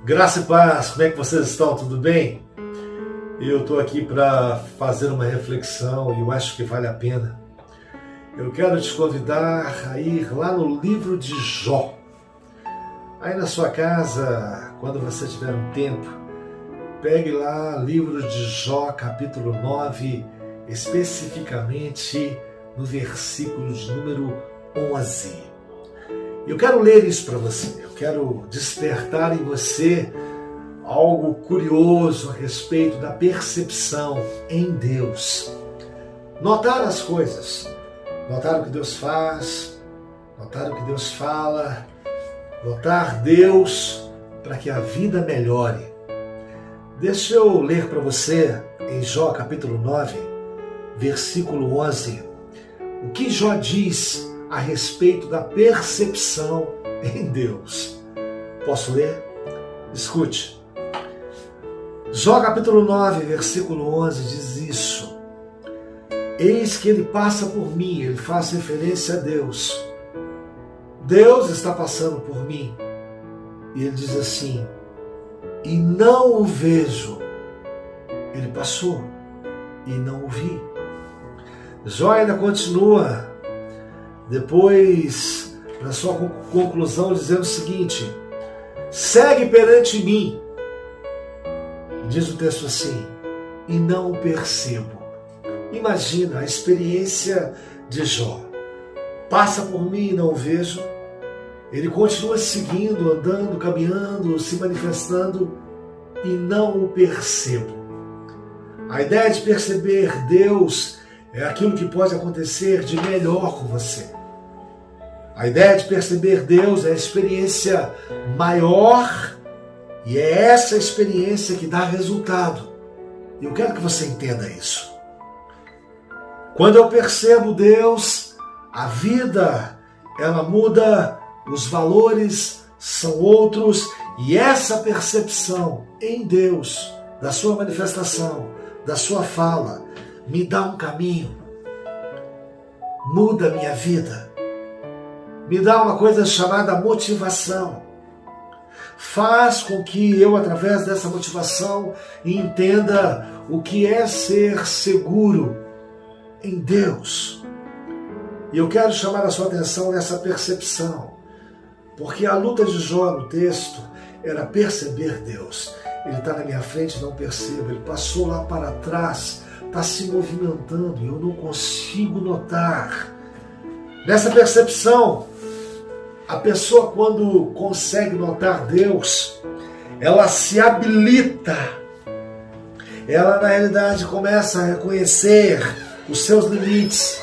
Graça e paz, como é que vocês estão? Tudo bem? Eu estou aqui para fazer uma reflexão e eu acho que vale a pena. Eu quero te convidar a ir lá no livro de Jó. Aí na sua casa, quando você tiver um tempo, pegue lá o livro de Jó, capítulo 9, especificamente no versículo de número 11. Eu quero ler isso para você, eu quero despertar em você algo curioso a respeito da percepção em Deus. Notar as coisas, notar o que Deus faz, notar o que Deus fala, notar Deus para que a vida melhore. Deixa eu ler para você em Jó capítulo 9, versículo 11, o que Jó diz a respeito da percepção em Deus. Posso ler? Escute. Jó capítulo 9, versículo 11 diz isso. Eis que ele passa por mim, ele faz referência a Deus. Deus está passando por mim. E ele diz assim, e não o vejo. Ele passou e não o vi. Jó ainda continua, depois, na sua conclusão, dizendo o seguinte, segue perante mim. Diz o texto assim, e não o percebo. Imagina a experiência de Jó. Passa por mim e não o vejo. Ele continua seguindo, andando, caminhando, se manifestando e não o percebo. A ideia de perceber Deus é aquilo que pode acontecer de melhor com você. A ideia de perceber Deus é a experiência maior e é essa experiência que dá resultado. E eu quero que você entenda isso. Quando eu percebo Deus, a vida, ela muda, os valores são outros e essa percepção em Deus, da sua manifestação, da sua fala, me dá um caminho, muda a minha vida. Me dá uma coisa chamada motivação. Faz com que eu, através dessa motivação, entenda o que é ser seguro em Deus. E eu quero chamar a sua atenção nessa percepção, porque a luta de Jó no texto era perceber Deus. Ele está na minha frente, não percebo. Ele passou lá para trás, está se movimentando e eu não consigo notar. Nessa percepção, a pessoa, quando consegue notar Deus, ela se habilita. Ela, na realidade, começa a reconhecer os seus limites.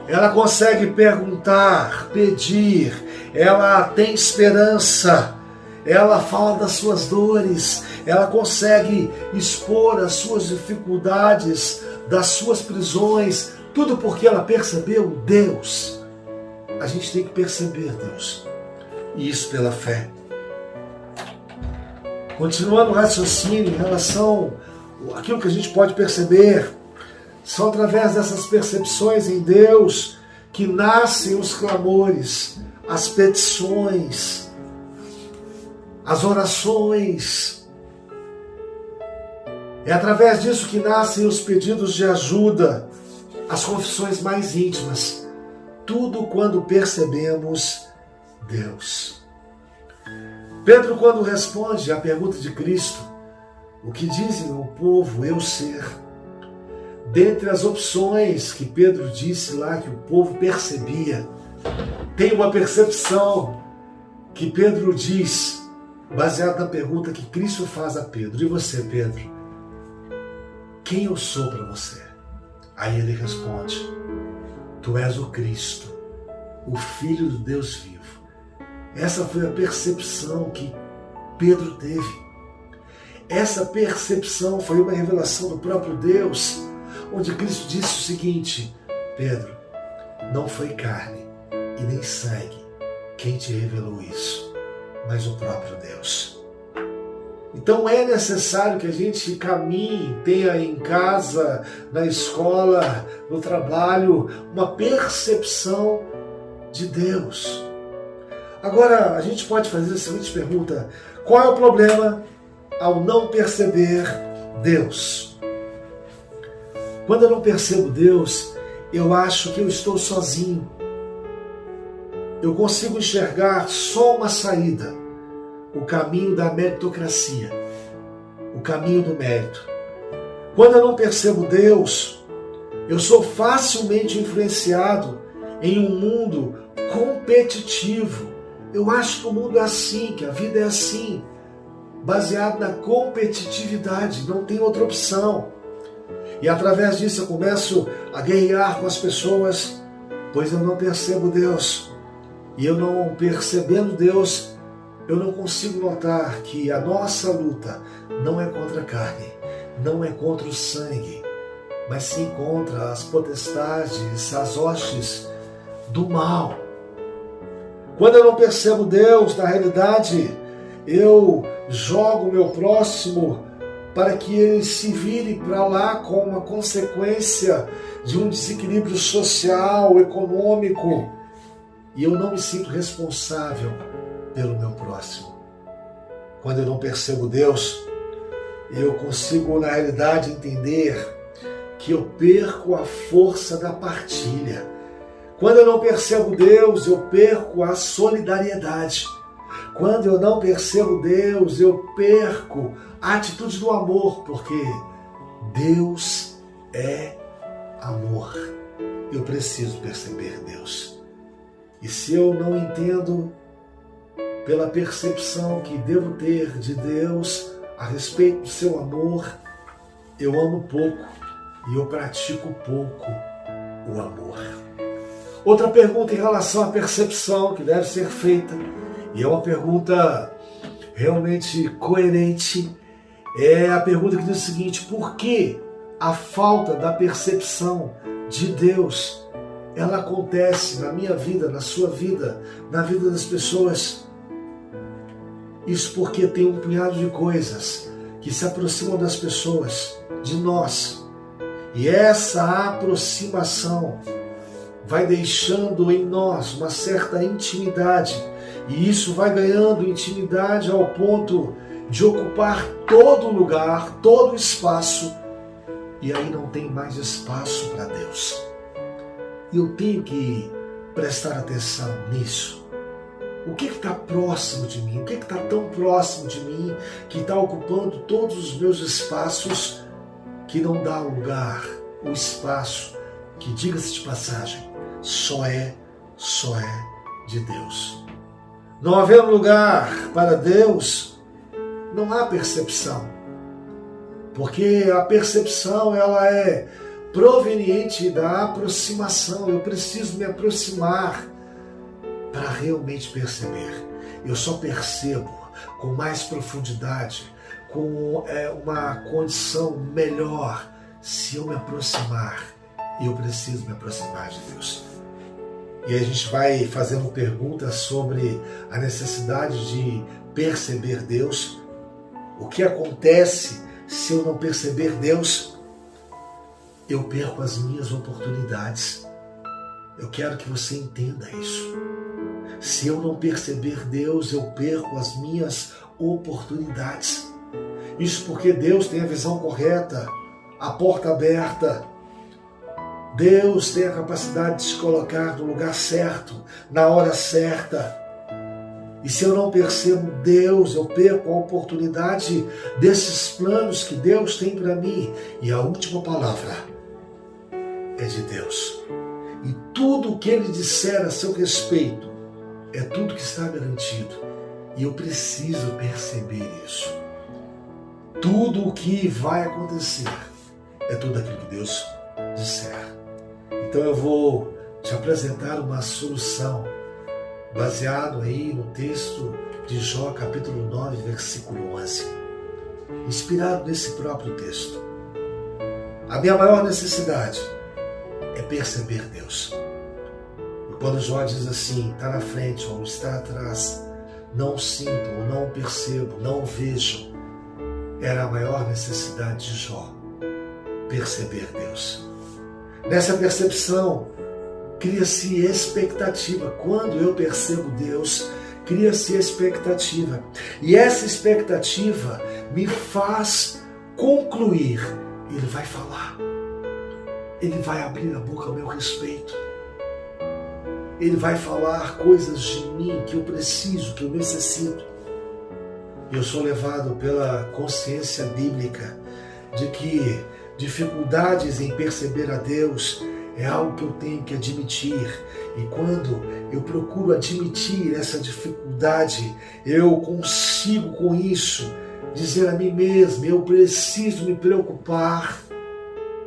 Ela consegue perguntar, pedir. Ela tem esperança. Ela fala das suas dores. Ela consegue expor as suas dificuldades, das suas prisões. Tudo porque ela percebeu Deus. A gente tem que perceber Deus. E isso pela fé. Continuando o raciocínio em relação àquilo que a gente pode perceber, são através dessas percepções em Deus que nascem os clamores, as petições, as orações. É através disso que nascem os pedidos de ajuda, as confissões mais íntimas. Tudo quando percebemos Deus. Pedro, quando responde à pergunta de Cristo, o que dizem o povo eu ser? Dentre as opções que Pedro disse lá que o povo percebia, tem uma percepção que Pedro diz, baseada na pergunta que Cristo faz a Pedro. E você, Pedro? Quem eu sou para você? Aí ele responde, tu és o Cristo, o Filho do Deus vivo. Essa foi a percepção que Pedro teve. Essa percepção foi uma revelação do próprio Deus, onde Cristo disse o seguinte, Pedro, não foi carne e nem sangue quem te revelou isso, mas o próprio Deus. Então é necessário que a gente caminhe, tenha em casa, na escola, no trabalho, uma percepção de Deus. Agora, a gente pode fazer a seguinte pergunta: qual é o problema ao não perceber Deus? Quando eu não percebo Deus, eu acho que eu estou sozinho. Eu consigo enxergar só uma saída: o caminho da meritocracia, o caminho do mérito. Quando eu não percebo Deus, eu sou facilmente influenciado em um mundo competitivo. Eu acho que o mundo é assim, que a vida é assim, baseado na competitividade, não tem outra opção. E através disso eu começo a guerrear com as pessoas, pois eu não percebo Deus. E eu não percebendo Deus, eu não consigo notar que a nossa luta não é contra a carne, não é contra o sangue, mas sim contra as potestades, as hostes do mal. Quando eu não percebo Deus, na realidade, eu jogo o meu próximo para que ele se vire para lá com uma consequência de um desequilíbrio social, econômico, e eu não me sinto responsável pelo meu próximo. Quando eu não percebo Deus, eu consigo, na realidade, entender que eu perco a força da partilha. Quando eu não percebo Deus, eu perco a solidariedade. Quando eu não percebo Deus, eu perco a atitude do amor, porque Deus é amor. Eu preciso perceber Deus. E se eu não entendo pela percepção que devo ter de Deus a respeito do seu amor, eu amo pouco e eu pratico pouco o amor. Outra pergunta em relação à percepção que deve ser feita, e é uma pergunta realmente coerente, é a pergunta que diz o seguinte: por que a falta da percepção de Deus, ela acontece na minha vida, na sua vida, na vida das pessoas? Isso porque tem um punhado de coisas que se aproximam das pessoas, de nós, e essa aproximação vai deixando em nós uma certa intimidade, e isso vai ganhando intimidade ao ponto de ocupar todo lugar, todo espaço, e aí não tem mais espaço para Deus. E eu tenho que prestar atenção nisso. O que está próximo de mim? O que está tão próximo de mim que está ocupando todos os meus espaços, que não dá lugar, o espaço que, diga-se de passagem, só é de Deus. Não havendo lugar para Deus, não há percepção. Porque a percepção, ela é proveniente da aproximação. Eu preciso me aproximar para realmente perceber. Eu só percebo com mais profundidade, com uma condição melhor, se eu me aproximar. E eu preciso me aproximar de Deus. E a gente vai fazendo perguntas sobre a necessidade de perceber Deus. O que acontece se eu não perceber Deus? Eu perco as minhas oportunidades. Eu quero que você entenda isso. Se eu não perceber Deus, eu perco as minhas oportunidades. Isso porque Deus tem a visão correta, a porta aberta. Deus tem a capacidade de se colocar no lugar certo, na hora certa. E se eu não percebo Deus, eu perco a oportunidade desses planos que Deus tem para mim. E a última palavra é de Deus. E tudo o que Ele disser a seu respeito é tudo que está garantido. E eu preciso perceber isso. Tudo o que vai acontecer é tudo aquilo que Deus disser. Então eu vou te apresentar uma solução baseado aí no texto de Jó, capítulo 9, versículo 11. Inspirado nesse próprio texto. A minha maior necessidade é perceber Deus. E quando Jó diz assim, está na frente ou está atrás, não sinto ou não percebo, não vejo, era a maior necessidade de Jó, perceber Deus. Nessa percepção, cria-se expectativa. Quando eu percebo Deus, cria-se expectativa. E essa expectativa me faz concluir. Ele vai falar. Ele vai abrir a boca ao meu respeito. Ele vai falar coisas de mim que eu preciso, que eu necessito. Eu sou levado pela consciência bíblica de que dificuldades em perceber a Deus é algo que eu tenho que admitir. E quando eu procuro admitir essa dificuldade, eu consigo com isso dizer a mim mesmo, eu preciso me preocupar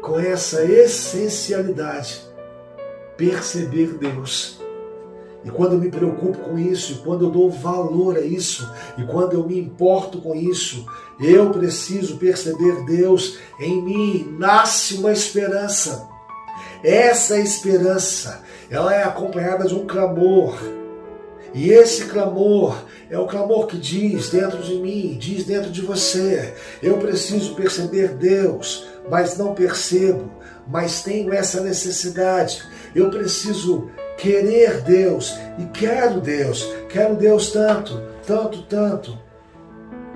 com essa essencialidade, perceber Deus. E quando eu me preocupo com isso, e quando eu dou valor a isso, e quando eu me importo com isso, eu preciso perceber Deus em mim. Nasce uma esperança. Essa esperança, ela é acompanhada de um clamor. E esse clamor é o clamor que diz dentro de mim, diz dentro de você: eu preciso perceber Deus, mas não percebo, mas tenho essa necessidade. Eu preciso querer Deus e quero Deus tanto, tanto, tanto.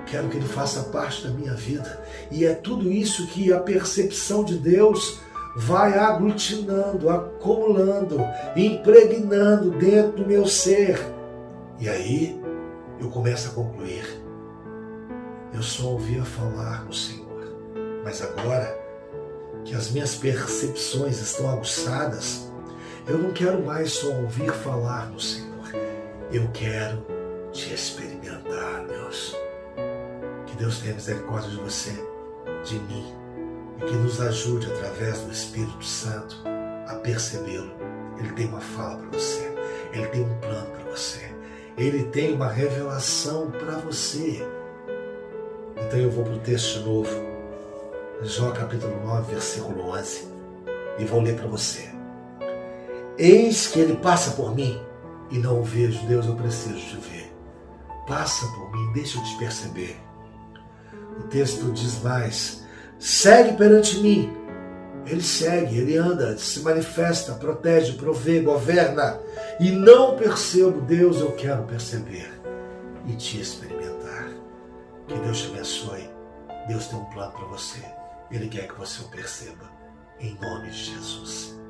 Quero que Ele faça parte da minha vida. E é tudo isso que a percepção de Deus vai aglutinando, acumulando, impregnando dentro do meu ser. E aí eu começo a concluir: eu só ouvia falar no Senhor, mas agora que as minhas percepções estão aguçadas, eu não quero mais só ouvir falar no Senhor, eu quero te experimentar, Deus. Que Deus tenha misericórdia de você, de mim, e que nos ajude através do Espírito Santo a percebê-lo. Ele tem uma fala para você, Ele tem um plano para você, Ele tem uma revelação para você. Então eu vou para o texto de novo, Jó capítulo 9, versículo 11, e vou ler para você. Eis que Ele passa por mim e não o vejo. Deus, eu preciso te ver. Passa por mim, deixa eu te perceber. O texto diz mais: segue perante mim. Ele segue, Ele anda, se manifesta, protege, provê, governa. E não percebo. Deus, eu quero perceber e te experimentar. Que Deus te abençoe. Deus tem um plano para você. Ele quer que você o perceba. Em nome de Jesus.